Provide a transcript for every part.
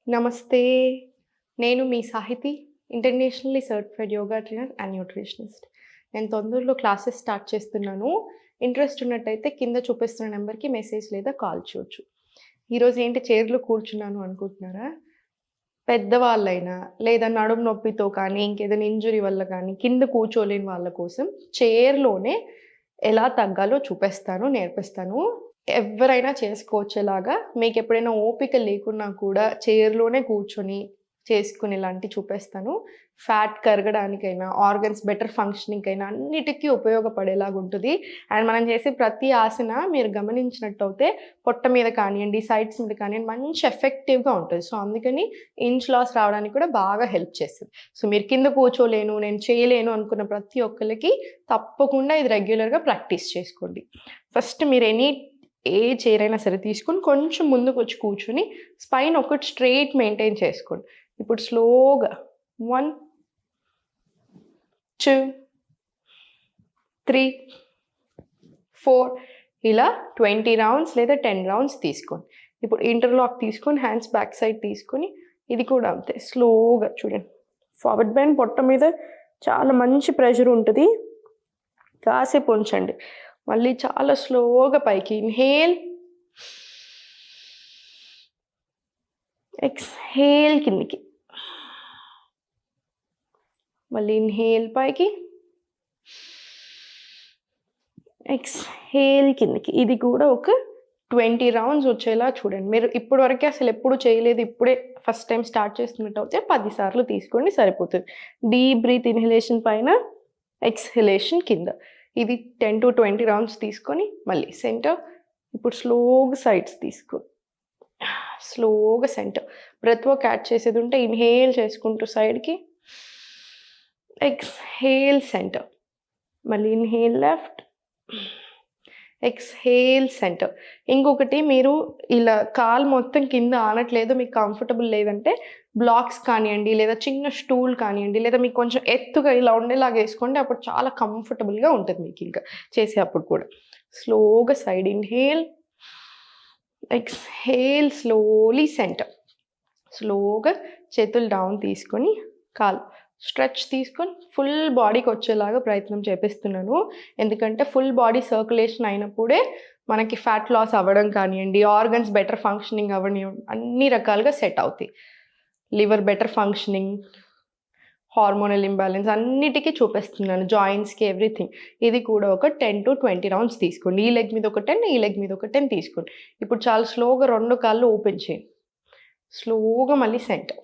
నమస్తే. నేను మీ Sahiti, internationally certified yoga trainer and nutritionist. నేను తొందరలో క్లాసెస్ స్టార్ట్ చేస్తున్నాను. ఇంట్రెస్ట్ ఉన్నట్టయితే కింద చూపిస్తున్న నెంబర్‌కి మెసేజ్ లేదా కాల్ చేయొచ్చు. ఈరోజు ఏంటి చైర్‌లో కూర్చున్నాను అనుకుంటున్నారా? పెద్దవాళ్ళైనా లేదా నడుము నొప్పితో కానీ, ఇంకేదైనా ఇంజ్యూరీ వల్ల కానీ కింద కూర్చోలేని వాళ్ళ కోసం చైర్‌లోనే ఎలా తగ్గాలో చూపిస్తాను, నేర్పిస్తాను. ఎవ్వరైనా చేసుకోవచ్చేలాగా మీకెప్పుడైనా ఓపిక లేకున్నా కూడా చైర్‌లోనే కూర్చొని చేసుకునేలాంటివి చూపిస్తాను. ఫ్యాట్ కరగడానికైనా, ఆర్గన్స్ బెటర్ ఫంక్షనింగ్‌కైనా అన్నిటికి ఉపయోగపడేలాగుంటది. అండ్ మనం చేసే ప్రతి ఆసన మీరు గమనించినట్టయితే పొట్ట మీద కానియండి, సైడ్స్ మీద కానియండి మంచి ఎఫెక్టివ్‌గా ఉంటది. సో, అందుకని ఇంచ్ లాస్ రావడానికి కూడా బాగా హెల్ప్ చేస్తది. సో, మీరు కింద కూర్చోలేను, నేను చేయలేను అనుకున్న ప్రతి ఒక్కళ్ళకి తప్పకుండా ఇది రెగ్యులర్‌గా ప్రాక్టీస్ చేసుకోండి. ఫస్ట్ మీరు ఏ చైర్ అయినా సరే తీసుకొని కొంచెం ముందుకొచ్చి కూర్చొని స్పైన్ ఒకటి స్ట్రెయిట్ మెయింటైన్ చేసుకోండి. ఇప్పుడు స్లోగా 1, 2, 3, 4 ఇలా 20 రౌండ్స్ లేదా 10 రౌండ్స్ తీసుకోండి. ఇప్పుడు ఇంటర్లాక్ తీసుకొని హ్యాండ్స్ బ్యాక్ సైడ్ తీసుకొని ఇది కూడా అంతే స్లోగా చూడండి. ఫార్వర్డ్ బెండ్ పొట్ట మీద చాలా మంచి ప్రెషర్ ఉంటది. కాసేపు ఉంచండి. మళ్ళీ చాలా స్లోగా పైకి ఇన్హేల్, ఎక్స్‌హేల్ కిందికి. మళ్ళీ ఇన్హేల్ పైకి, ఎక్స్‌హేల్ కిందికి. ఇది కూడా ఒక 20 రౌండ్స్ వచ్చేలా చూడండి. మీరు ఇప్పటి వరకే అసలు ఎప్పుడు చేయలేదు, ఇప్పుడే ఫస్ట్ టైం స్టార్ట్ చేస్తున్నట్టయితే 10 సార్లు తీసుకోండి సరిపోతుంది. డీప్ బ్రీత్ ఇన్హలేషన్ పైన, ఎక్స్‌హలేషన్ కింద. ఇది 10-20 రౌండ్స్ తీసుకొని మళ్ళీ సెంటర్. ఇప్పుడు స్లోగా సైడ్స్ తీసుకో, స్లోగా సెంటర్. బ్రెత్ వర్క్ యాడ్ చేసేది ఉంటే ఇన్హేల్ చేసుకుంటూ సైడ్కి, ఎక్స్‌హేల్ సెంటర్. మళ్ళీ ఇన్హేల్ లెఫ్ట్, ఎక్స్‌హేల్ సెంటర్. ఇంకొకటి మీరు ఇలా కాలు మొత్తం కింద ఆనట్లేదు, మీకు కంఫర్టబుల్ లేదంటే బ్లాక్స్ కానియండి, లేదా చిన్న స్టూల్ కానియండి, లేదా మీకు కొంచెం ఎత్తుగా ఇలా ఉండేలాగా వేసుకోండి. అప్పుడు చాలా కంఫర్టబుల్‌గా ఉంటుంది మీకు ఇంకా చేసేటప్పుడు కూడా. స్లోగా side inhale, exhale slowly centre. స్లోగా చేతులు డౌన్ తీసుకొని కాలు స్ట్రెచ్ తీసుకొని ఫుల్ బాడీకి వచ్చేలాగా ప్రయత్నం చేపిస్తున్నాను. ఎందుకంటే ఫుల్ బాడీ సర్క్యులేషన్ అయినప్పుడే మనకి ఫ్యాట్ లాస్ అవ్వడం కానియండి, ఆర్గన్స్ బెటర్ ఫంక్షనింగ్ అవ్వని అన్ని రకాలుగా సెట్ అవుతాయి. Liver better functioning, hormonal imbalance అన్నిటికీ చూపిస్తున్నాను. జాయింట్స్‌కి ఎవ్రీథింగ్. ఇది కూడా ఒక 10-20 రౌండ్స్ తీసుకోండి. ఈ లెగ్ మీద ఒక 10, ఈ లెగ్ మీద ఒక 10 తీసుకోండి. ఇప్పుడు చాలా స్లోగా 2 కాళ్ళు ఓపెన్ చేయండి. స్లోగా మళ్ళీ సెంటర్.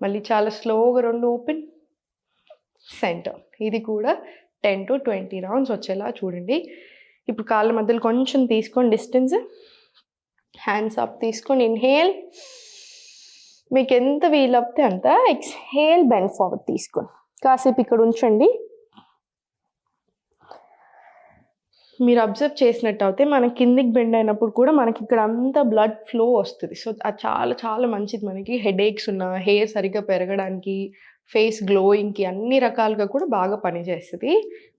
మళ్ళీ చాలా స్లోగా 2 ఓపెన్, సెంటర్. ఇది కూడా 10-20 రౌండ్స్ వచ్చేలా చూడండి. ఇప్పుడు కాళ్ళ మధ్యలో కొంచెం తీసుకోండి డిస్టెన్స్. హ్యాండ్స్ అప్ తీసుకొని ఇన్హేల్, మీకు ఎంత వీలవుతే అంత. ఎక్స్‌హేల్ బెండ్ ఫార్వర్డ్ తీసుకోండి. కాసేపు ఇక్కడ ఉంచండి. మీరు అబ్జర్వ్ చేసినట్టయితే మనం కిందికి బెండ్ అయినప్పుడు కూడా మనకి ఇక్కడ అంతా బ్లడ్ ఫ్లో వస్తుంది. సో, అది చాలా చాలా మంచిది మనకి. హెడేక్స్ ఉన్నా, హెయిర్ సరిగ్గా పెరగడానికి, ఫేస్ గ్లోయింగ్‌కి అన్ని రకాలుగా కూడా బాగా పనిచేస్తది.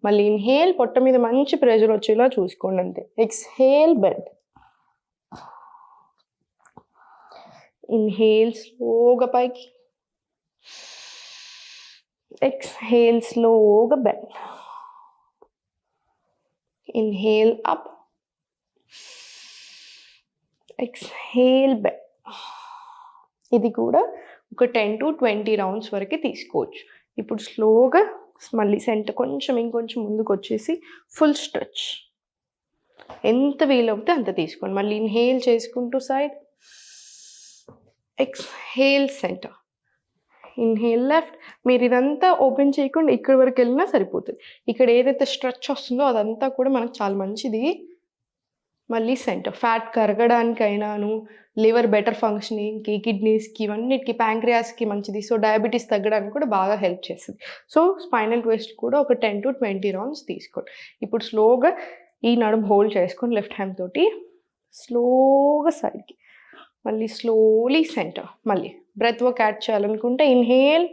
మళ్ళీ ఇన్హేల్ పొట్ట మీద మంచి ప్రెషర్ వచ్చేలా చూసుకోండి అంతే. Exhale bend. ఇన్హేల్ స్లోగా పైకి, ఎక్స్‌హేల్ స్లోగా bend. Inhale up, exhale bend. ఇది కూడా ఒక 10-20 రౌండ్స్ వరకు తీసుకోవచ్చు. ఇప్పుడు స్లోగా మళ్ళీ సెంటర్ కొంచెం ఇంకొంచెం ముందుకు వచ్చేసి ఫుల్ స్ట్రెచ్. ఎంత వీలవుతే అంత తీసుకోండి. మళ్ళీ ఇన్హేల్ చేసుకుంటూ side, exhale centre. Inhale left. మీరు ఇదంతా ఓపెన్ చేయకుండా ఇక్కడి వరకు వెళ్ళినా సరిపోతుంది. ఇక్కడ ఏదైతే స్ట్రెచ్ వస్తుందో అదంతా కూడా మనకు చాలా మంచిది. మళ్ళీ సెంటర్. ఫ్యాట్ కరగడానికైనాను, లివర్ బెటర్ ఫంక్షనింగ్‌కి, కిడ్నీస్‌కి, ఇవన్నిటికి, ప్యాంక్రియాస్‌కి మంచిది. సో, డయాబెటీస్ తగ్గడానికి కూడా బాగా హెల్ప్ చేస్తుంది. సో, స్పైనల్ ట్విస్ట్ కూడా ఒక 10-20 రౌండ్స్ తీసుకోండి. ఇప్పుడు స్లోగా ఈ నడుము హోల్డ్ చేసుకొని లెఫ్ట్ హ్యాండ్ తోటి స్లోగా సైడ్కి, మళ్ళీ స్లోలీ సెంటర్. మళ్ళీ బ్రెత్ వర్క్ యాడ్ చేయాలనుకుంటే ఇన్హేల్,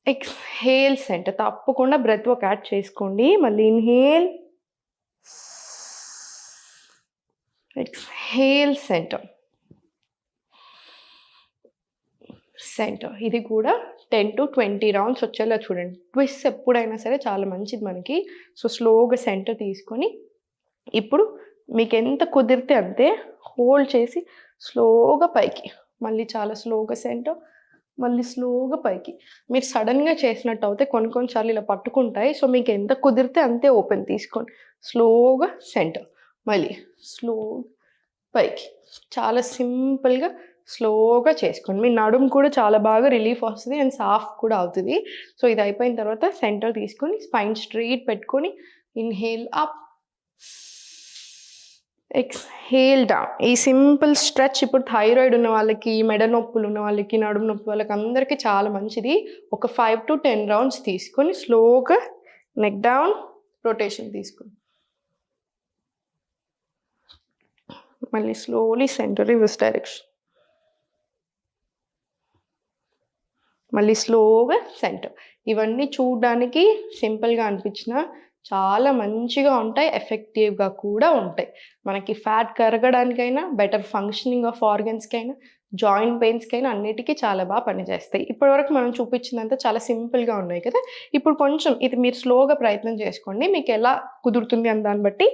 ఎక్స్‌హేల్ సెంటర్. తప్పకుండా బ్రెత్ వర్క్ యాడ్ చేసుకోండి. మళ్ళీ ఇన్హేల్, ఎక్స్‌హేల్ సెంటర్. సెంటర్. ఇది కూడా 10 to 20 రౌండ్స్ వచ్చేలా చూడండి. ట్విస్ట్ ఎప్పుడైనా సరే చాలా మంచిది మనకి. సో స్లోగా సెంటర్ తీసుకొని ఇప్పుడు మీకు ఎంత కుదిరితే అంతే హోల్డ్ చేసి స్లోగా పైకి, మళ్ళీ చాలా స్లోగా సెంటర్, మళ్ళీ స్లోగా పైకి. మీరు సడన్గా చేసినట్టు అయితే కొన్నిసార్లు ఇలా పట్టుకుంటాయి. సో మీకు ఎంత కుదిరితే అంతే ఓపెన్ తీసుకోండి. స్లోగా సెంటర్, మళ్ళీ స్లో పైకి. చాలా సింపుల్గా స్లోగా చేసుకోండి. మీ నడుము కూడా చాలా బాగా రిలీఫ్ వస్తుంది అండ్ సాఫ్ట్ కూడా అవుతుంది. సో ఇది అయిపోయిన తర్వాత సెంటర్ తీసుకొని స్పైన్ స్ట్రైట్ పెట్టుకొని ఇన్హేల్ అప్, ఎక్స్హేల్ డౌన్. ఈ సింపుల్ స్ట్రెచ్ ఇప్పుడు థైరాయిడ్ ఉన్న వాళ్ళకి, మెడ నొప్పులు ఉన్న వాళ్ళకి, నడుము నొప్పి వాళ్ళకి అందరికీ చాలా మంచిది. ఒక 5 to 10 రౌండ్స్ తీసుకొని స్లోగా నెక్ డౌన్, రొటేషన్ తీసుకొని మళ్ళీ స్లోలీ సెంటర్, రివర్స్ డైరెక్షన్, మళ్ళీ స్లోగా సెంటర్. ఇవన్నీ చూడడానికి సింపుల్గా అనిపించిన చాలా మంచిగా ఉంటాయి, ఎఫెక్టివ్గా కూడా ఉంటాయి. మనకి ఫ్యాట్ కరగడానికైనా, బెటర్ ఫంక్షనింగ్ ఆఫ్ ఆర్గన్స్కైనా, జాయింట్ పెయిన్స్కైనా అన్నిటికీ చాలా బాగా పనిచేస్తాయి. ఇప్పటివరకు మనం చూపించినంత చాలా సింపుల్గా ఉన్నాయి కదా. ఇప్పుడు కొంచెం ఇది మీరు స్లోగా ప్రయత్నం చేసుకోండి. మీకు ఎలా కుదురుతుంది అని దాన్ని బట్టి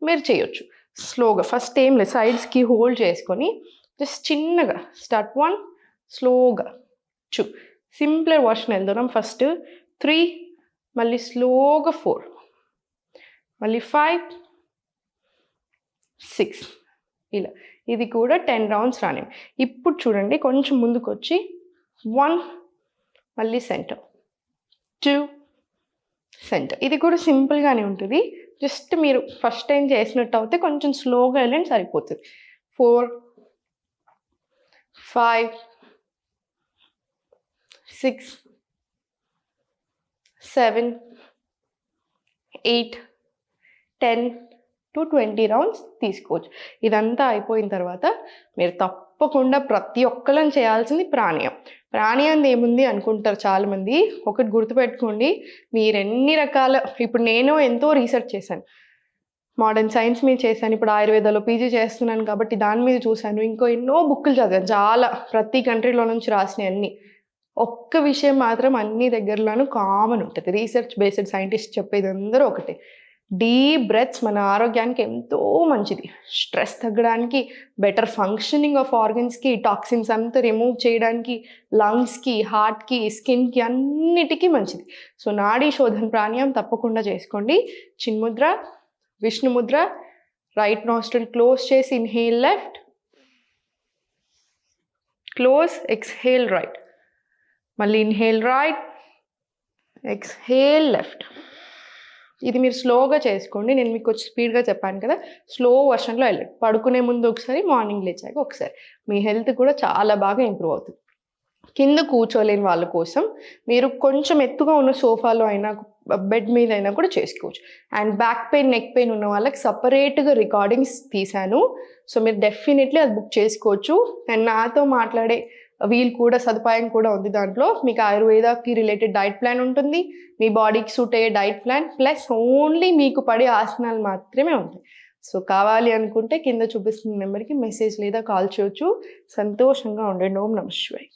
మీరు చేయొచ్చు. స్లోగా ఫస్ట్ ఏం లేదు, సైడ్స్కి హోల్డ్ చేసుకొని జస్ట్ చిన్నగా స్టార్ట్ 1, స్లోగా 2, సింప్లర్ వర్షన్ వెళ్దాం. ఫస్ట్ 3, మళ్ళీ స్లోగా 4, మళ్ళీ 5, 6, ఇలా. ఇది కూడా 10 రౌండ్స్ రాని. ఇప్పుడు చూడండి కొంచెం ముందుకు వచ్చి 1, మళ్ళీ సెంటర్, 2, సెంటర్. ఇది కూడా సింపుల్గానే ఉంటుంది. జస్ట్ మీరు ఫస్ట్ టైం చేసినట్టు అయితే కొంచెం స్లోగా వెళ్ళండి సరిపోతుంది. 4, 5, 6, 7, 8, 10 to 20 రౌండ్స్ తీసుకోవచ్చు. ఇదంతా అయిపోయిన తర్వాత మీరు తప్పకుండా ప్రతి ఒక్కళ్ళని చేయాల్సింది ప్రాణాయామం. ప్రాణాయామం ఏముంది అనుకుంటారు చాలామంది. ఒకటి గుర్తుపెట్టుకోండి, మీరు ఎన్ని రకాల, ఇప్పుడు నేను ఎంతో రీసెర్చ్ చేశాను, మోడర్న్ సైన్స్ మీద చేశాను, ఇప్పుడు ఆయుర్వేదాలో పీజీ చేస్తున్నాను కాబట్టి దాని మీద చూశాను, ఇంకో ఎన్నో బుక్కులు చదివాను, చాలా ప్రతి కంట్రీలో నుంచి రాసినవి అన్నీ. ఒక్క విషయం మాత్రం అన్ని దగ్గరలోనూ కామన్ ఉంటుంది, రీసెర్చ్ బేస్డ్ సైంటిస్ట్ చెప్పేది అందరూ ఒకటే, డీప్ బ్రెత్స్ మన ఆరోగ్యానికి ఎంతో మంచిది. స్ట్రెస్ తగ్గడానికి, బెటర్ ఫంక్షనింగ్ ఆఫ్ ఆర్గన్స్కి, టాక్సిన్స్ అంతా రిమూవ్ చేయడానికి, లంగ్స్కి, హార్ట్కి, స్కిన్కి అన్నిటికీ మంచిది. సో నాడీ శోధన ప్రాణాయామం తప్పకుండా చేసుకోండి. చిన్ముద్ర, విష్ణుముద్ర, రైట్ నాస్ట్రిల్ క్లోజ్ చేసి inhale left, close, exhale right, మళ్ళీ ఇన్హేల్ రైట్, ఎక్స్హేల్ లెఫ్ట్. ఇది మీరు స్లోగా చేసుకోండి. నేను మీకు కొంచెం స్పీడ్గా చెప్పాను కదా, స్లో వర్షన్లో వెళ్ళండి. పడుకునే ముందు ఒకసారి, మార్నింగ్ లేచాక ఒకసారి. మీ హెల్త్ కూడా చాలా బాగా ఇంప్రూవ్ అవుతుంది. కింద కూర్చోలేని వాళ్ళ కోసం మీరు కొంచెం ఎత్తుగా ఉన్న సోఫాలో అయినా, బెడ్ మీద అయినా కూడా చేసుకోవచ్చు. And back pain, neck pain ఉన్న వాళ్ళకి సపరేట్గా రికార్డింగ్స్ తీశాను. సో మీరు డెఫినెట్లీ అది బుక్ చేసుకోవచ్చు. అండ్ నాతో మాట్లాడే వీల్ కూడా, సదుపాయం కూడా ఉంది దాంట్లో. మీకు ఆయుర్వేదాకి రిలేటెడ్ డైట్ ప్లాన్ ఉంటుంది, మీ బాడీకి సూట్ అయ్యే డైట్ ప్లాన్, ప్లస్ ఓన్లీ మీకు పడే ఆసనాలు మాత్రమే ఉంటాయి. సో కావాలి అనుకుంటే కింద చూపిస్తున్న నెంబర్కి మెసేజ్ లేదా కాల్ చేయొచ్చు. సంతోషంగా ఉండండి. ఓం నమః శివాయ.